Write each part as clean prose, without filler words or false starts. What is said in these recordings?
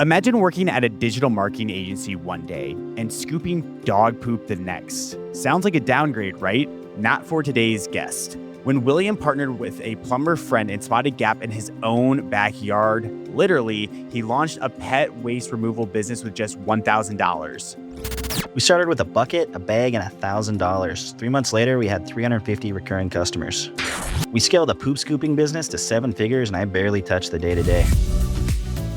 Imagine working at a digital marketing agency one day and scooping dog poop the next. Sounds like a downgrade, right? Not for today's guest. When William partnered with a plumber friend and spotted a gap in his own backyard, literally, he launched a pet waste removal business with just $1,000. We started with a bucket, a bag, and $1,000. 3 months later, we had 350 recurring customers. We scaled a poop scooping business to 7 figures, and I barely touched the day-to-day.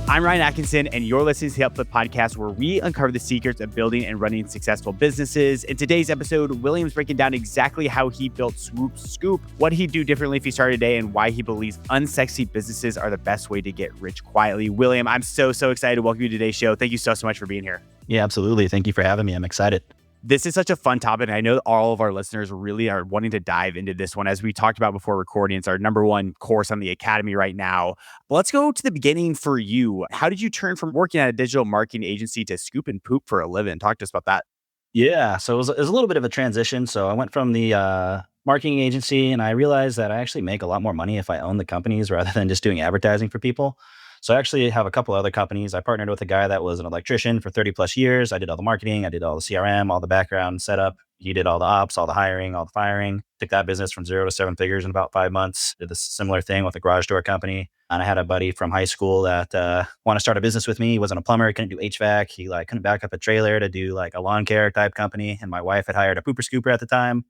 I'm Ryan Atkinson, and you're listening to the Upflip Podcast, where we uncover the secrets of building and running successful businesses. In today's episode, William's breaking down exactly how he built Swoop Scoop, what he'd do differently if he started today, and why he believes unsexy businesses are the best way to get rich quietly. William, I'm so excited to welcome you to today's show. Thank you so much for being here. Yeah, absolutely. Thank you for having me. I'm excited. This is such a fun topic. And I know all of our listeners really are wanting to dive into this one. As we talked about before recording, it's our number one course on the Academy right now. But let's go to the beginning for you. How did you turn from working at a digital marketing agency to scoop and poop for a living? Talk to us about that. Yeah, so it was a little bit of a transition. So I went from the marketing agency, and I realized that I actually make a lot more money if I own the companies rather than just doing advertising for people. So I actually have a couple other companies. I partnered with a guy that was an electrician for 30 plus years. I did all the marketing. I did all the CRM, all the background setup. He did all the ops, all the hiring, all the firing. Took that business from 0 to 7 figures in about 5 months. Did a similar thing with a garage door company. And I had a buddy from high school that wanted to start a business with me. He wasn't a plumber. He couldn't do HVAC. He couldn't back up a trailer to do a lawn care type company. And my wife had hired a pooper scooper at the time.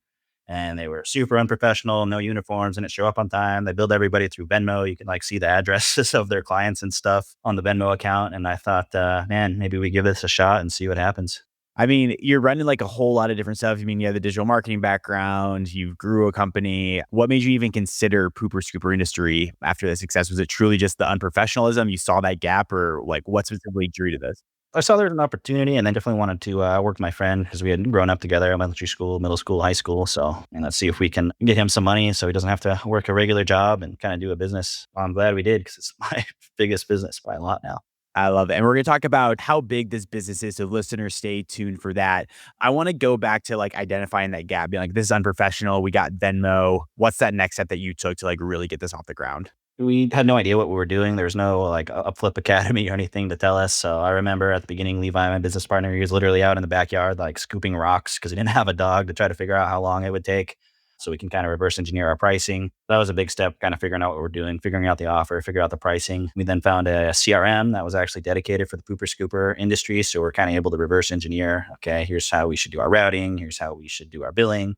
And they were super unprofessional, no uniforms, didn't show up on time. They billed everybody through Venmo. You can see the addresses of their clients and stuff on the Venmo account. And I thought, man, maybe we give this a shot and see what happens. I mean, you're running a whole lot of different stuff. I mean, you have the digital marketing background, you grew a company. What made you even consider pooper scooper industry after the success? Was it truly just the unprofessionalism? You saw that gap, or what specifically drew you to this? I saw there was an opportunity, and I definitely wanted to work with my friend because we had grown up together, elementary school, middle school, high school. So, and let's see if we can get him some money so he doesn't have to work a regular job and kind of do a business. Well, I'm glad we did because it's my biggest business by a lot now. I love it. And we're going to talk about how big this business is. So listeners, stay tuned for that. I want to go back to identifying that gap, being this is unprofessional. We got Venmo. What's that next step that you took to really get this off the ground? We had no idea what we were doing. There was no Upflip Academy or anything to tell us. So I remember at the beginning, Levi, my business partner, he was literally out in the backyard, scooping rocks because he didn't have a dog to try to figure out how long it would take. So we can kind of reverse engineer our pricing. That was a big step, kind of figuring out what we're doing, figuring out the offer, figure out the pricing. We then found a CRM that was actually dedicated for the pooper scooper industry. So we're kind of able to reverse engineer. Okay, here's how we should do our routing. Here's how we should do our billing.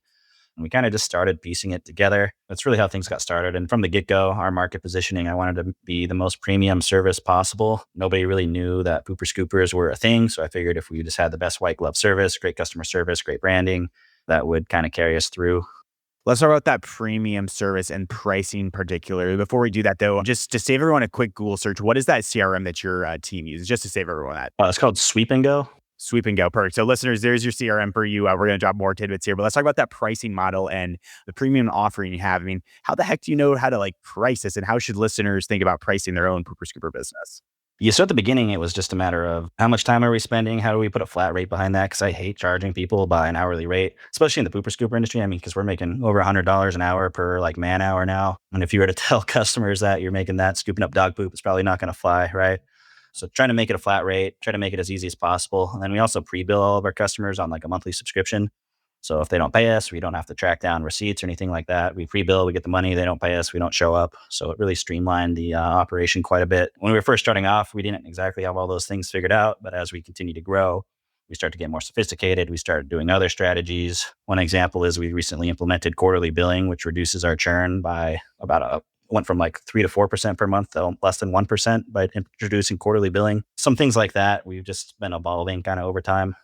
And we kind of just started piecing it together. That's really how things got started. And from the get-go, our market positioning, I wanted to be the most premium service possible. Nobody really knew that pooper scoopers were a thing. So I figured if we just had the best white glove service, great customer service, great branding, that would kind of carry us through. Let's talk about that premium service and pricing particularly. Before we do that, though, just to save everyone a quick Google search, what is that CRM that your team uses? Just to save everyone that. It's called Sweep and Go. Sweep and Go. Perfect. So listeners, there's your CRM for you. We're going to drop more tidbits here, but let's talk about that pricing model and the premium offering you have. I mean, how the heck do you know how to price this, and how should listeners think about pricing their own pooper scooper business? Yeah, so at the beginning, it was just a matter of how much time are we spending? How do we put a flat rate behind that? Because I hate charging people by an hourly rate, especially in the pooper scooper industry. I mean, because we're making over $100 an hour per man hour now. And if you were to tell customers that you're making that scooping up dog poop, it's probably not going to fly, right? So trying to make it a flat rate, try to make it as easy as possible. And then we also pre-bill all of our customers on a monthly subscription. So if they don't pay us, we don't have to track down receipts or anything like that. We pre-bill, we get the money. They don't pay us, we don't show up. So it really streamlined the operation quite a bit. When we were first starting off, we didn't exactly have all those things figured out. But as we continue to grow, we start to get more sophisticated. We started doing other strategies. One example is we recently implemented quarterly billing, which reduces our churn by went from 3 to 4% per month to less than 1% by introducing quarterly billing. Some things like that. We've just been evolving kind of over time.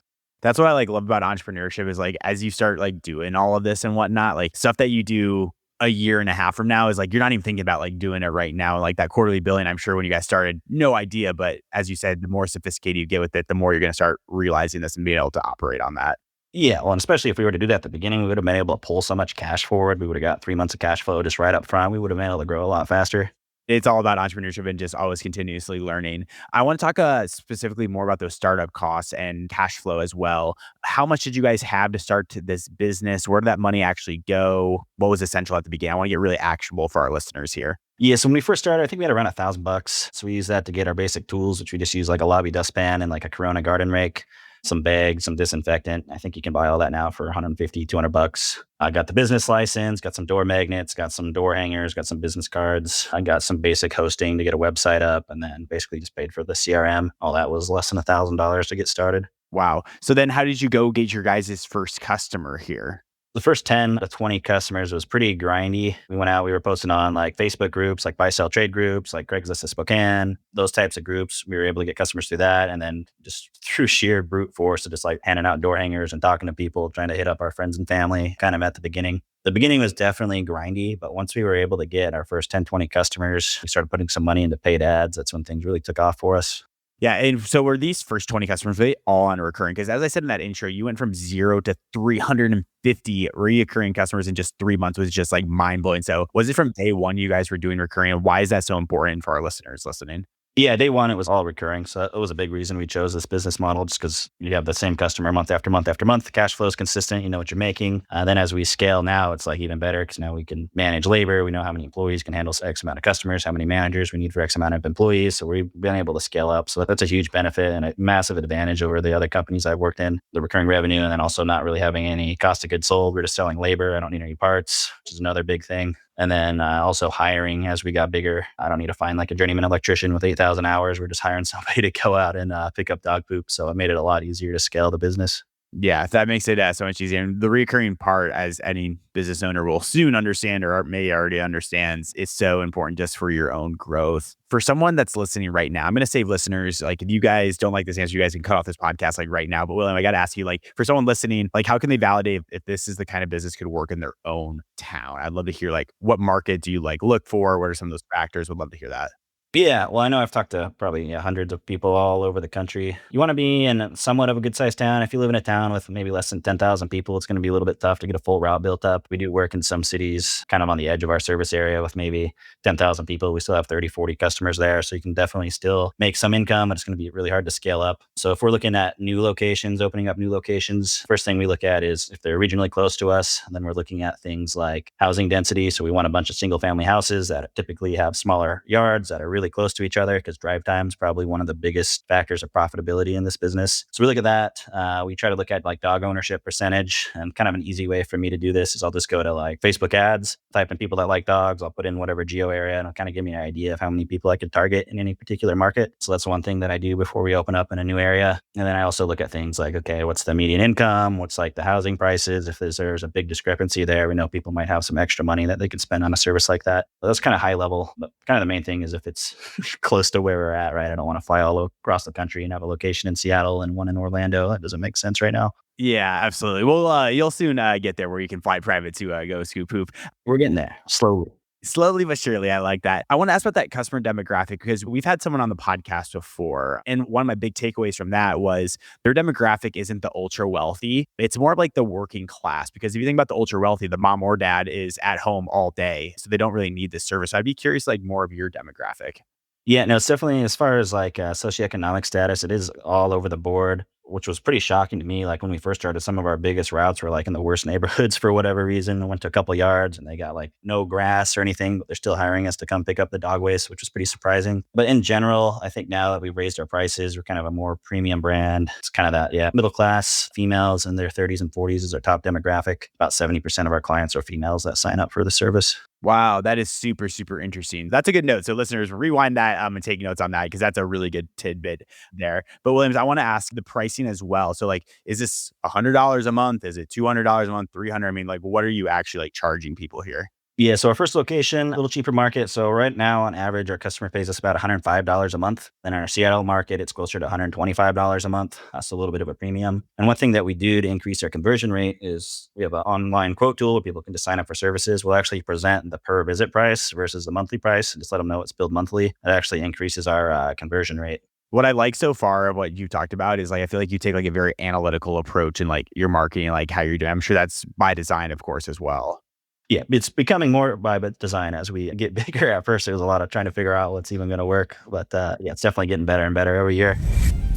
That's what I love about entrepreneurship is as you start doing all of this and whatnot, stuff that you do a year and a half from now is you're not even thinking about doing it right now. That quarterly billing, I'm sure when you guys started, no idea. But as you said, the more sophisticated you get with it, the more you're going to start realizing this and being able to operate on that. Yeah, well, and especially if we were to do that at the beginning, we would have been able to pull so much cash forward. We would have got 3 months of cash flow just right up front. We would have been able to grow a lot faster. It's all about entrepreneurship and just always continuously learning. I want to talk specifically more about those startup costs and cash flow as well. How much did you guys have to start this business? Where did that money actually go? What was essential at the beginning? I want to get really actionable for our listeners here. Yeah, so when we first started, I think we had around $1,000. So we used that to get our basic tools, which we just use like a lobby dustpan and like a Corona garden rake, some bags, some disinfectant. I think you can buy all that now for 150, $200. I got the business license, got some door magnets, got some door hangers, got some business cards. I got some basic hosting to get a website up, and then basically just paid for the CRM. All that was less than $1,000 to get started. Wow. So then how did you go get your guys' first customer here? The first 10 to 20 customers was pretty grindy. We went out, we were posting on like Facebook groups, like buy, sell, trade groups, like Craigslist of Spokane, those types of groups. We were able to get customers through that. And then just through sheer brute force of just like handing out door hangers and talking to people, trying to hit up our friends and family kind of at the beginning. The beginning was definitely grindy, but once we were able to get our first 10, 20 customers, we started putting some money into paid ads. That's when things really took off for us. Yeah. And so were these first 20 customers, were they all on recurring? Because as I said in that intro, you went from 0 to 350 reoccurring customers in just 3 months, was just like mind blowing. So was it from day one you guys were doing recurring? And why is that so important for our listeners listening? Yeah, day one, it was all recurring. So that was a big reason we chose this business model, just because you have the same customer month after month after month. The cash flow is consistent. You know what you're making. Then as we scale now, it's like even better because now we can manage labor. We know how many employees can handle X amount of customers, how many managers we need for X amount of employees. So we've been able to scale up. So that's a huge benefit and a massive advantage over the other companies I've worked in. The recurring revenue and then also not really having any cost of goods sold. We're just selling labor. I don't need any parts, which is another big thing. And then also hiring as we got bigger. I don't need to find like a journeyman electrician with 8,000 hours. We're just hiring somebody to go out and pick up dog poop. So it made it a lot easier to scale the business. Yeah, that makes it so much easier. And the recurring part, as any business owner will soon understand or may already understands, is so important just for your own growth. For someone that's listening right now, I'm going to save listeners. Like, if you guys don't like this answer, you guys can cut off this podcast like right now. But William, I got to ask you, like, for someone listening, like, how can they validate if this is the kind of business could work in their own town? I'd love to hear, like, what market do you like look for? What are some of those factors? Would love to hear that. Yeah, well, I know I've talked to probably hundreds of people all over the country. You want to be in somewhat of a good sized town. If you live in a town with maybe less than 10,000 people, it's going to be a little bit tough to get a full route built up. We do work in some cities kind of on the edge of our service area with maybe 10,000 people. We still have 30, 40 customers there. So you can definitely still make some income, but it's going to be really hard to scale up. So if we're looking at new locations, opening up new locations, first thing we look at is if they're regionally close to us. And then we're looking at things like housing density. So we want a bunch of single family houses that typically have smaller yards that are really close to each other, because drive time is probably one of the biggest factors of profitability in this business. So we look at that. We try to look at like dog ownership percentage, and kind of an easy way for me to do this is I'll just go to like Facebook ads, type in people that like dogs. I'll put in whatever geo area and it'll kind of give me an idea of how many people I could target in any particular market. So that's one thing that I do before we open up in a new area. And then I also look at things like, okay, what's the median income? What's like the housing prices? If there's a big discrepancy there, we know people might have some extra money that they could spend on a service like that. So that's kind of high level, but kind of the main thing is if it's close to where we're at, right? I don't want to fly all across the country and have a location in Seattle and one in Orlando. That doesn't make sense right now. Yeah, absolutely. Well, you'll soon get there where you can fly private to go scoop poop. We're getting there slowly. Slowly but surely. I like that. I want to ask about that customer demographic because we've had someone on the podcast before. And one of my big takeaways from that was their demographic isn't the ultra wealthy. It's more of like the working class, because if you think about the ultra wealthy, the mom or dad is at home all day. So they don't really need this service. So I'd be curious, like more of your demographic. Yeah, no, it's definitely as far as like socioeconomic status, it is all over the board, which was pretty shocking to me. Like when we first started, some of our biggest routes were like in the worst neighborhoods for whatever reason. I went to a couple yards and they got like no grass or anything, but they're still hiring us to come pick up the dog waste, which was pretty surprising. But in general, I think now that we've raised our prices, we're kind of a more premium brand. It's kind of that, middle class females in their 30s and 40s is our top demographic. About 70% of our clients are females that sign up for the service. Wow, that is super, super interesting. That's a good note. So listeners, rewind that and take notes on that because that's a really good tidbit there. But Williams, I want to ask the pricing as well. So like, is this $100 a month? Is it $200 a month, 300? I mean, like, what are you actually like charging people here? Yeah, so our first location, a little cheaper market. So right now, on average, our customer pays us about $105 a month. Then in our Seattle market, it's closer to $125 a month. That's a little bit of a premium. And one thing that we do to increase our conversion rate is we have an online quote tool where people can just sign up for services. We'll actually present the per visit price versus the monthly price and just let them know it's billed monthly. That actually increases our conversion rate. What I like so far of what you talked about is like, I feel like you take like a very analytical approach in like your marketing, like how you're doing. I'm sure that's by design, of course, as well. Yeah, it's becoming more by design as we get bigger. At first, it was a lot of trying to figure out what's even going to work, but yeah, it's definitely getting better and better every year.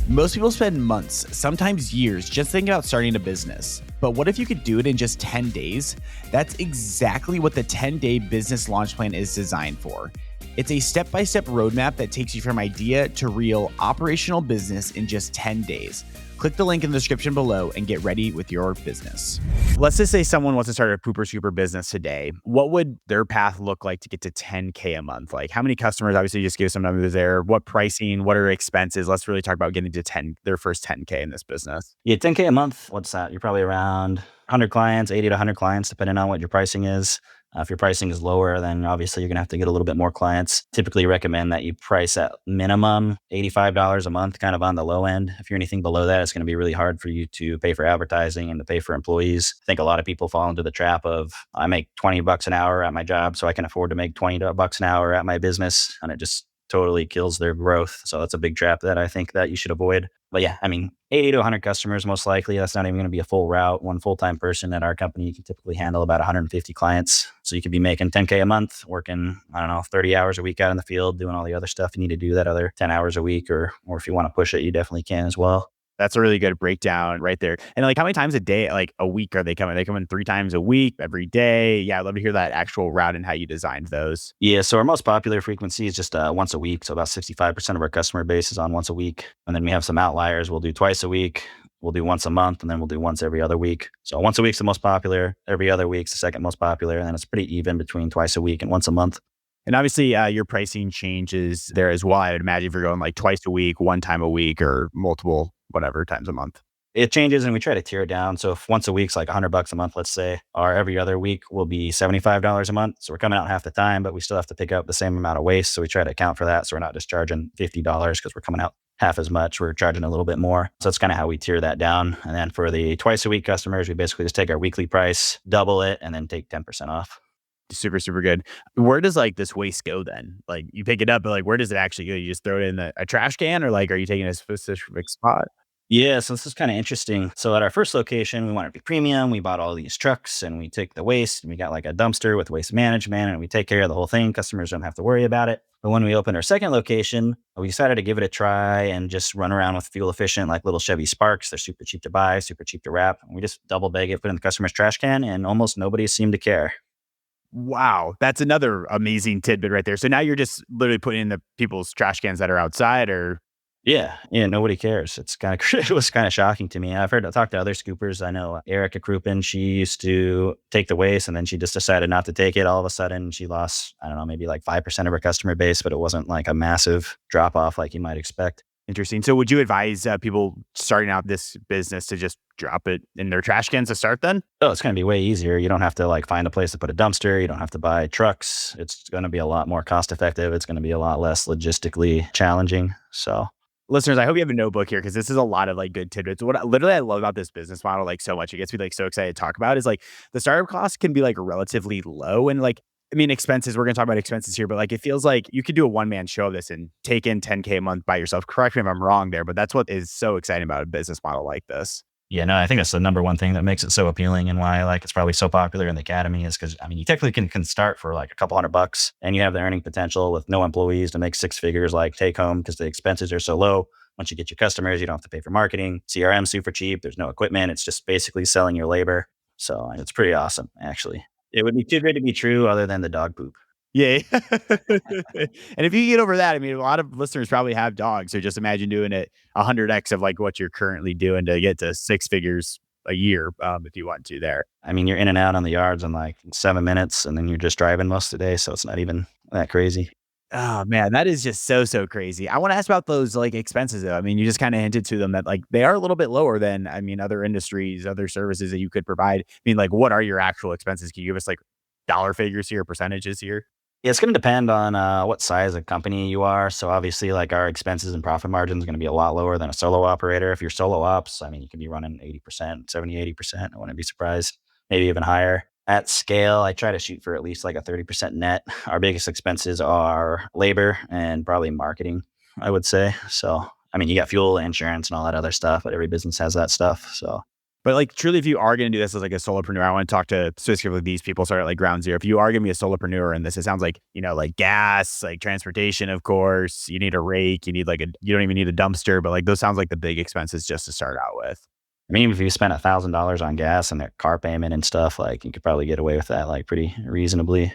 Most people spend months, sometimes years, just thinking about starting a business. But what if you could do it in just 10 days? That's exactly what the 10-day business launch plan is designed for. It's a step-by-step roadmap that takes you from idea to real operational business in just 10 days. Click the link in the description below and get ready with your business. Let's just say someone wants to start a pooper scooper business today. What would their path look like to get to 10K a month? Like how many customers? Obviously, just give some numbers there. What pricing? What are expenses? Let's really talk about getting to their first 10K in this business. Yeah, 10K a month. What's that? You're probably around 100 clients, 80 to 100 clients, depending on what your pricing is. If your pricing is lower, then obviously you're going to have to get a little bit more clients. Typically recommend that you price at minimum $85 a month, kind of on the low end. If you're anything below that, it's going to be really hard for you to pay for advertising and to pay for employees. I think a lot of people fall into the trap of, I make 20 bucks an hour at my job, so I can afford to make 20 bucks an hour at my business. And it just totally kills their growth. So that's a big trap that I think that you should avoid. But yeah, I mean, 80 to 100 customers, most likely. That's not even going to be a full route. One full-time person at our company, you can typically handle about 150 clients. So you could be making 10K a month, working, I don't know, 30 hours a week out in the field, doing all the other stuff you need to do that other 10 hours a week, or if you want to push it, you definitely can as well. That's a really good breakdown right there. And like, how many times a day, like a week, are they coming? Are they coming 3 times a week, every day? Yeah, I'd love to hear that actual route and how you designed those. Yeah, so our most popular frequency is just once a week. So about 65% of our customer base is on once a week. And then we have some outliers. We'll do twice a week. We'll do once a month, and then we'll do once every other week. So once a week's the most popular. Every other week's the second most popular. And then it's pretty even between twice a week and once a month. And obviously, your pricing changes there as well. I would imagine if you're going like twice a week, 1 time a week, or multiple, whatever, times a month. It changes and we try to tear it down. So if once a week's like $100 a month, let's say, or every other week will be $75 a month. So we're coming out half the time, but we still have to pick up the same amount of waste. So we try to account for that. So we're not just charging $50 because we're coming out half as much. We're charging a little bit more. So that's kind of how we tier that down. And then for the twice a week customers, we basically just take our weekly price, double it, and then take 10% off. Super, super good. Where does like this waste go then? Like you pick it up, but like where does it actually go? You just throw it in a trash can, or like are you taking a specific spot? Yeah, so this is kind of interesting. So at our first location, we wanted to be premium. We bought all these trucks and we take the waste and we got like a dumpster with waste management and we take care of the whole thing. Customers don't have to worry about it. But when we opened our second location, we decided to give it a try and just run around with fuel efficient, like little Chevy Sparks. They're super cheap to buy, super cheap to wrap. And we just double bag it, put it in the customer's trash can, and almost nobody seemed to care. Wow, that's another amazing tidbit right there. So now you're just literally putting in the people's trash cans that are outside, or Yeah, nobody cares. It's kind of it was kind of shocking to me. I talked to other scoopers. I know Erica Kruppen. She used to take the waste, and then she just decided not to take it. All of a sudden, she lost, I don't know, maybe like 5% of her customer base, but it wasn't like a massive drop off like you might expect. interesting. So would you advise people starting out this business to just drop it in their trash cans to start then? Oh, it's going to be way easier. You don't have to like find a place to put a dumpster. You don't have to buy trucks. It's going to be a lot more cost effective. It's going to be a lot less logistically challenging. So Listeners, I hope you have a notebook here because this is a lot of like good tidbits. What literally I love about this business model like so much, it gets me like so excited to talk about is like the startup cost can be like relatively low and like I mean expenses. We're gonna talk about expenses here, but like it feels like you could do a one-man show of this and take in 10K a month by yourself. Correct me if I'm wrong there, but that's what is so exciting about a business model like this. yeah, no, I think that's the number one thing that makes it so appealing and why like it's probably so popular in the academy is because I mean you technically can start for like a couple $100 and you have the earning potential with no employees to make 6 figures like take home because the expenses are so low. Once you get your customers, you don't have to pay for marketing. CRM super cheap. There's no equipment. It's just basically selling your labor. So it's pretty awesome, actually. It would be too good to be true other than the dog poop. Yeah. And if you get over that, I mean, a lot of listeners probably have dogs. So just imagine doing it 100x of like what you're currently doing to get to 6 figures a year if you want to there. I mean, you're in and out on the yards in like 7 minutes and then you're just driving most of the day. So it's not even that crazy. Oh man, that is just so, so crazy. I want to ask about those like expenses though. I mean, you just kind of hinted to them that like they are a little bit lower than, I mean, other industries, other services that you could provide. I mean, like what are your actual expenses? Can you give us like dollar figures here, percentages here? Yeah, it's going to depend on what size of company you are. So obviously, like our expenses and profit margin is going to be a lot lower than a solo operator. If you're solo ops, I mean, you can be running 80%, 70, 80%. I wouldn't be surprised, maybe even higher. At scale, I try to shoot for at least like a 30% net. Our biggest expenses are labor and probably marketing, I would say. So, I mean, you got fuel, insurance, and all that other stuff, but every business has that stuff. So But like truly, if you are going to do this as like a solopreneur, I want to talk to specifically these people start at like ground zero. If you are going to be a solopreneur in this, it sounds like, like gas, like transportation, of course, you need a rake, you need like you don't even need a dumpster, but like those sounds like the big expenses just to start out with. I mean, if you spent $1,000 on gas and their car payment and stuff, like you could probably get away with that like pretty reasonably.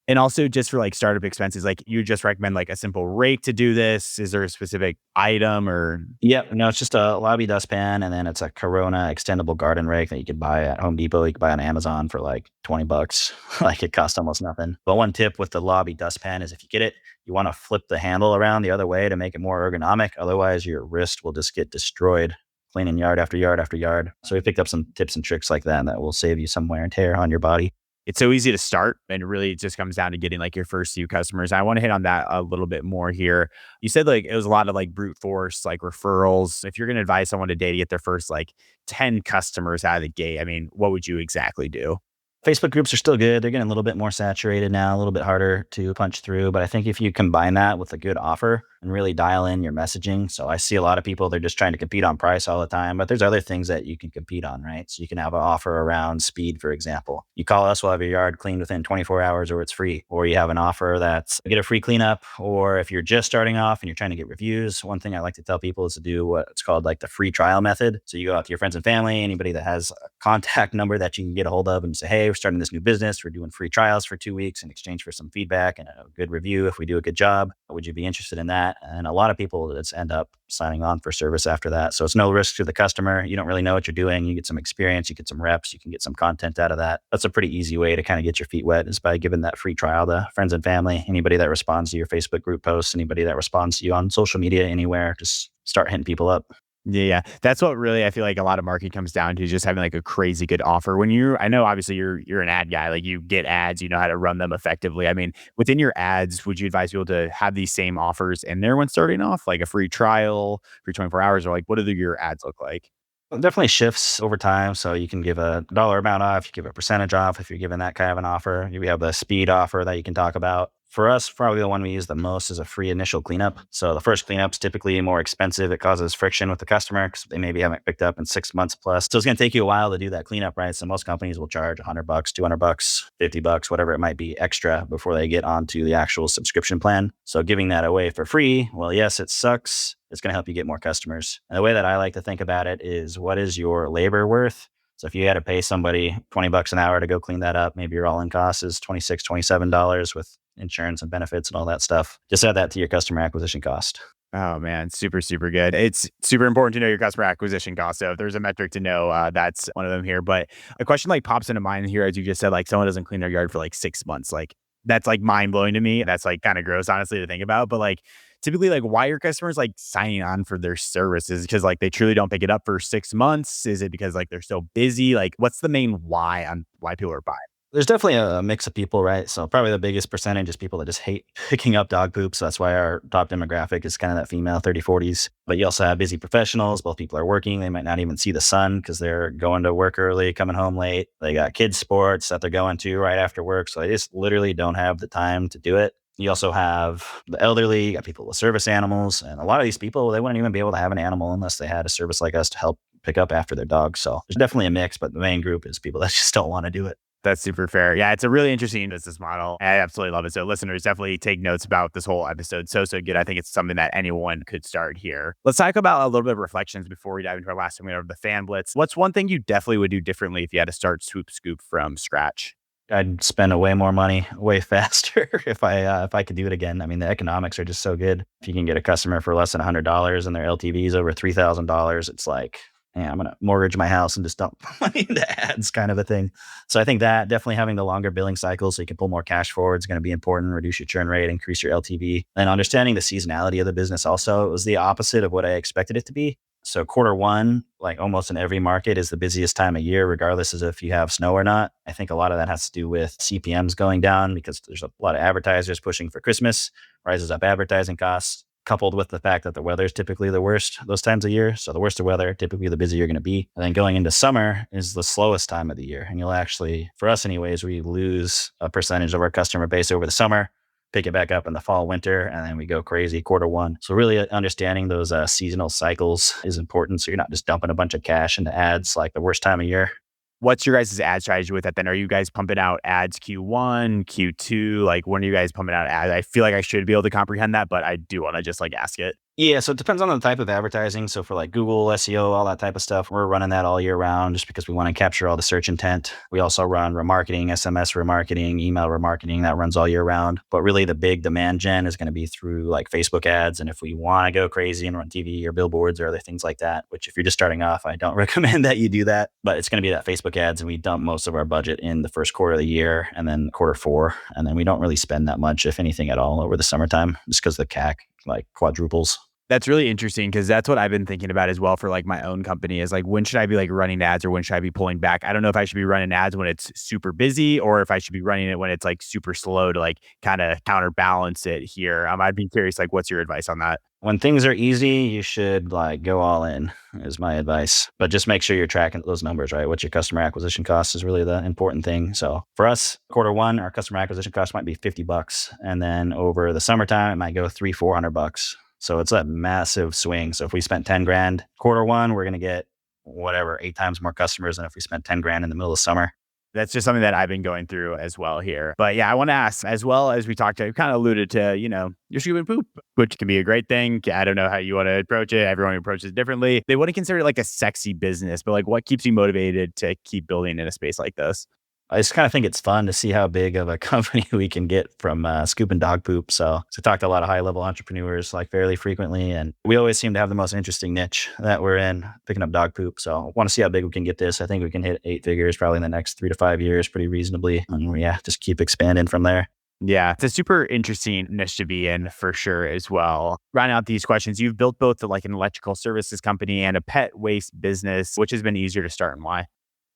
And also just for like startup expenses, like you just recommend like a simple rake to do this. Is there a specific item or? Yep. No, it's just a lobby dustpan and then it's a Corona extendable garden rake that you could buy at Home Depot. You could buy on Amazon for like $20. Like it costs almost nothing. But one tip with the lobby dustpan is if you get it, you want to flip the handle around the other way to make it more ergonomic. Otherwise, your wrist will just get destroyed cleaning yard after yard after yard. So we picked up some tips and tricks like that and that will save you some wear and tear on your body. It's so easy to start, and really it just comes down to getting like your first few customers. I want to hit on that a little bit more here. You said like it was a lot of like brute force, like referrals. If you're going to advise someone today to get their first like 10 customers out of the gate, I mean, what would you exactly do? Facebook groups are still good. They're getting a little bit more saturated now, a little bit harder to punch through. But I think if you combine that with a good offer and really dial in your messaging. So I see a lot of people, they're just trying to compete on price all the time, but there's other things that you can compete on, right? So you can have an offer around speed, for example. You call us, we'll have your yard cleaned within 24 hours or it's free. Or you have an offer that's get a free cleanup. Or if you're just starting off and you're trying to get reviews, one thing I like to tell people is to do what's called like the free trial method. So you go out to your friends and family, anybody that has a contact number that you can get a hold of and say, hey, we're starting this new business. We're doing free trials for 2 weeks in exchange for some feedback and a good review. If we do a good job, would you be interested in that? And a lot of people just end up signing on for service after that. So it's no risk to the customer. You don't really know what you're doing. You get some experience, you get some reps, you can get some content out of that. That's a pretty easy way to kind of get your feet wet is by giving that free trial to friends and family, anybody that responds to your Facebook group posts, anybody that responds to you on social media, anywhere, just start hitting people up. Yeah. That's what really I feel like a lot of marketing comes down to, just having like a crazy good offer. I know obviously you're an ad guy, like you get ads, you know how to run them effectively. I mean, within your ads, would you advise people to have these same offers in there when starting off, like a free trial, free 24 hours, or like what do your ads look like? It definitely shifts over time. So you can give a dollar amount off, you give a percentage off if you're giving that kind of an offer. We have the speed offer that you can talk about. For us, probably the one we use the most is a free initial cleanup. So the first cleanup's typically more expensive. It causes friction with the customer because they maybe haven't picked up in 6 months plus. So it's going to take you a while to do that cleanup, right? So most companies will charge $100, $200, $50, whatever it might be extra before they get onto the actual subscription plan. So giving that away for free, well, yes, it sucks. It's going to help you get more customers. And the way that I like to think about it is what is your labor worth? So if you had to pay somebody $20 an hour to go clean that up, maybe your all-in cost is $26, $27 with insurance and benefits and all that stuff. Just add that to your customer acquisition cost. Oh man, super, super good. It's super important to know your customer acquisition cost. So if there's a metric to know, that's one of them here. But a question like pops into mind here, as you just said, like someone doesn't clean their yard for like 6 months. Like that's like mind blowing to me. That's like kind of gross, honestly, to think about. But like typically, like why are customers like signing on for their services? Because like they truly don't pick it up for 6 months? Is it because like they're so busy? Like what's the main why on why people are buying? There's definitely a mix of people, right? So probably the biggest percentage is people that just hate picking up dog poop. So that's why our top demographic is kind of that female 30, 40s. But you also have busy professionals. Both people are working. They might not even see the sun because they're going to work early, coming home late. They got kids sports that they're going to right after work. So they just literally don't have the time to do it. You also have the elderly, you got people with service animals. And a lot of these people, they wouldn't even be able to have an animal unless they had a service like us to help pick up after their dog. So there's definitely a mix, but the main group is people that just don't want to do it. That's super fair. Yeah, it's a really interesting business model. I absolutely love it. So listeners, definitely take notes about this whole episode. So good. I think it's something that anyone could start here. Let's talk about a little bit of reflections before we dive into our last segment of the fan blitz. What's one thing you definitely would do differently if you had to start Swoop Scoop from scratch? I'd spend way more money, way faster if I could do it again. I mean, the economics are just so good. If you can get a customer for less than $100 and their LTV is over $3,000, it's like, yeah, I'm going to mortgage my house and just dump money into ads kind of a thing. So I think that definitely having the longer billing cycle so you can pull more cash forward is going to be important, reduce your churn rate, increase your LTV. And understanding the seasonality of the business also, it was the opposite of what I expected it to be. So quarter one, like almost in every market, is the busiest time of year, regardless of if you have snow or not. I think a lot of that has to do with CPMs going down because there's a lot of advertisers pushing for Christmas, rises up advertising costs, coupled with the fact that the weather is typically the worst those times of year. So the worse the weather, typically the busier you're going to be. And then going into summer is the slowest time of the year. And you'll actually, for us anyways, we lose a percentage of our customer base over the summer. pick it back up in the fall, winter, and then we go crazy quarter 1. So really understanding those seasonal cycles is important. So you're not just dumping a bunch of cash into ads like the worst time of year. What's your guys' ad strategy with that then? Are you guys pumping out ads Q1, Q2? Like, when are you guys pumping out ads? I feel like I should be able to comprehend that, but I do want to just like ask it. Yeah, so it depends on the type of advertising. So for like Google, SEO, all that type of stuff, we're running that all year round just because we want to capture all the search intent. We also run remarketing, SMS remarketing, email remarketing. That runs all year round. But really the big demand gen is going to be through like Facebook ads. And if we want to go crazy and run TV or billboards or other things like that, which if you're just starting off, I don't recommend that you do that. But it's going to be that Facebook ads. And we dump most of our budget in the first quarter of the year and then quarter 4. And then we don't really spend that much, if anything at all, over the summertime just because the CAC like quadruples. That's really interesting because that's what I've been thinking about as well for like my own company is like, when should I be like running ads or when should I be pulling back? I don't know if I should be running ads when it's super busy or if I should be running it when it's like super slow to like kind of counterbalance it here. I'd be curious, like, what's your advice on that? When things are easy, you should like go all in is my advice, but just make sure you're tracking those numbers, right? What's your customer acquisition cost is really the important thing. So for us, quarter 1, our customer acquisition cost might be $50. And then over the summertime, it might go $300-400. So it's a massive swing. So if we spent 10 grand quarter 1, we're going to get whatever, 8 times more customers than if we spent 10 grand in the middle of summer. That's just something that I've been going through as well here. But yeah, I want to ask, as well as we talked to, kind of alluded to, you're scooping poop, which can be a great thing. I don't know how you want to approach it. Everyone approaches it differently. They want to consider it like a sexy business, but like what keeps you motivated to keep building in a space like this? I just kind of think it's fun to see how big of a company we can get from scooping dog poop. So I talk to a lot of high level entrepreneurs like fairly frequently, and we always seem to have the most interesting niche that we're in, picking up dog poop. So I want to see how big we can get this. I think we can hit 8 figures probably in the next 3 to 5 years pretty reasonably. And yeah, just keep expanding from there. Yeah, it's a super interesting niche to be in for sure as well. Rounding out these questions, you've built both like an electrical services company and a pet waste business. Which has been easier to start and why?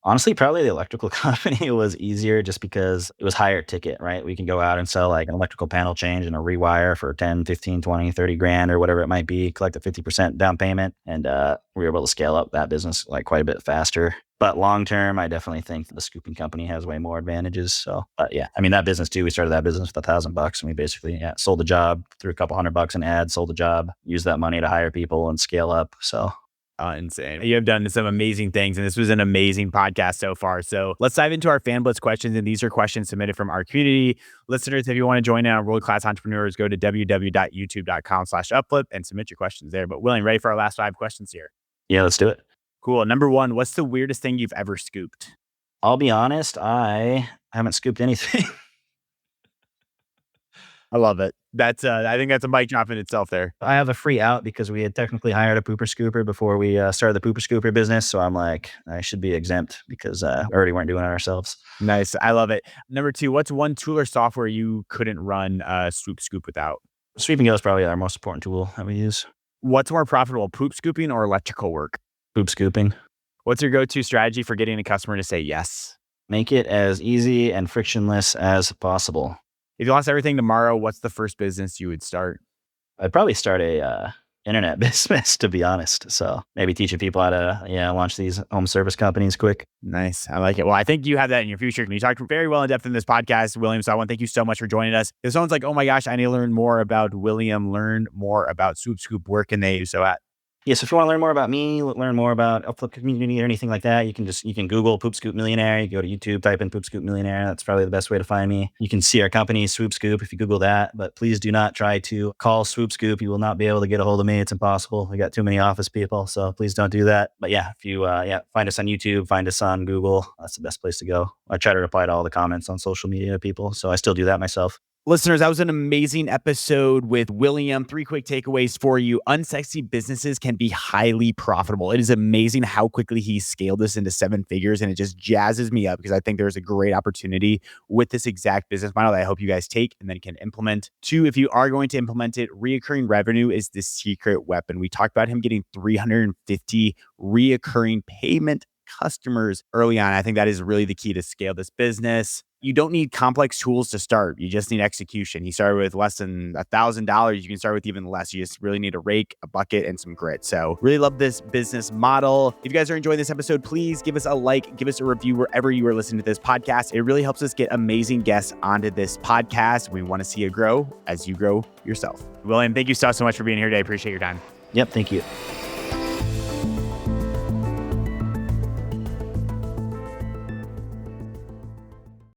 Honestly, probably the electrical company was easier just because it was higher ticket, right? We can go out and sell like an electrical panel change and a rewire for 10, 15, 20, 30 grand or whatever it might be, collect a 50% down payment. And we were able to scale up that business like quite a bit faster. But long term, I definitely think the scooping company has way more advantages. So, but yeah, I mean, that business too, we started that business with $1,000 and we basically sold the job, threw a couple $100 in ads, sold the job, used that money to hire people and scale up. So insane. You have done some amazing things, and this was an amazing podcast so far. So let's dive into our fan blitz questions. And these are questions submitted from our community. Listeners, if you want to join in on World Class Entrepreneurs, go to www.youtube.com/upflip and submit your questions there. But William, ready for our last 5 questions here? Yeah, let's do it. Cool. Number 1, what's the weirdest thing you've ever scooped? I'll be honest, I haven't scooped anything. I love it. I think that's a mic drop in itself there. I have a free out because we had technically hired a pooper scooper before we started the pooper scooper business. So I'm like, I should be exempt because we already weren't doing it ourselves. Nice. I love it. Number 2, what's one tool or software you couldn't run Swoop Scoop without? Sweep and Go is probably our most important tool that we use. What's more profitable, poop scooping or electrical work? Poop scooping. What's your go-to strategy for getting a customer to say yes? Make it as easy and frictionless as possible. If you lost everything tomorrow, what's the first business you would start? I'd probably start a internet business, to be honest. So maybe teaching people how to launch these home service companies quick. Nice. I like it. Well, I think you have that in your future. You talked very well in depth in this podcast, William. So I want to thank you so much for joining us. If someone's like, oh my gosh, I need to learn more about William, learn more about Swoop Scoop, where can they do so at? Yes, if you want to learn more about me, learn more about Upflip community or anything like that, you can Google Poop Scoop Millionaire. You go to YouTube, type in Poop Scoop Millionaire. That's probably the best way to find me. You can see our company, Swoop Scoop, if you Google that. But please do not try to call Swoop Scoop. You will not be able to get a hold of me. It's impossible. We got too many office people, so please don't do that. But yeah, if you find us on YouTube, find us on Google. That's the best place to go. I try to reply to all the comments on social media to people, so I still do that myself. Listeners, that was an amazing episode with William. 3 quick takeaways for you. Unsexy businesses can be highly profitable. It is amazing how quickly he scaled this into 7 figures, and it just jazzes me up because I think there's a great opportunity with this exact business model that I hope you guys take and then can implement. 2, if you are going to implement it, reoccurring revenue is the secret weapon. We talked about him getting 350 reoccurring payment customers early on. I think that is really the key to scale this business. you don't need complex tools to start. You just need execution. He started with less than $1,000. You can start with even less. You just really need a rake, a bucket, and some grit. So really love this business model. If you guys are enjoying this episode, please give us a like, give us a review wherever you are listening to this podcast. It really helps us get amazing guests onto this podcast. We want to see you grow as you grow yourself. William, thank you so much for being here today. I appreciate your time. Yep. Thank you.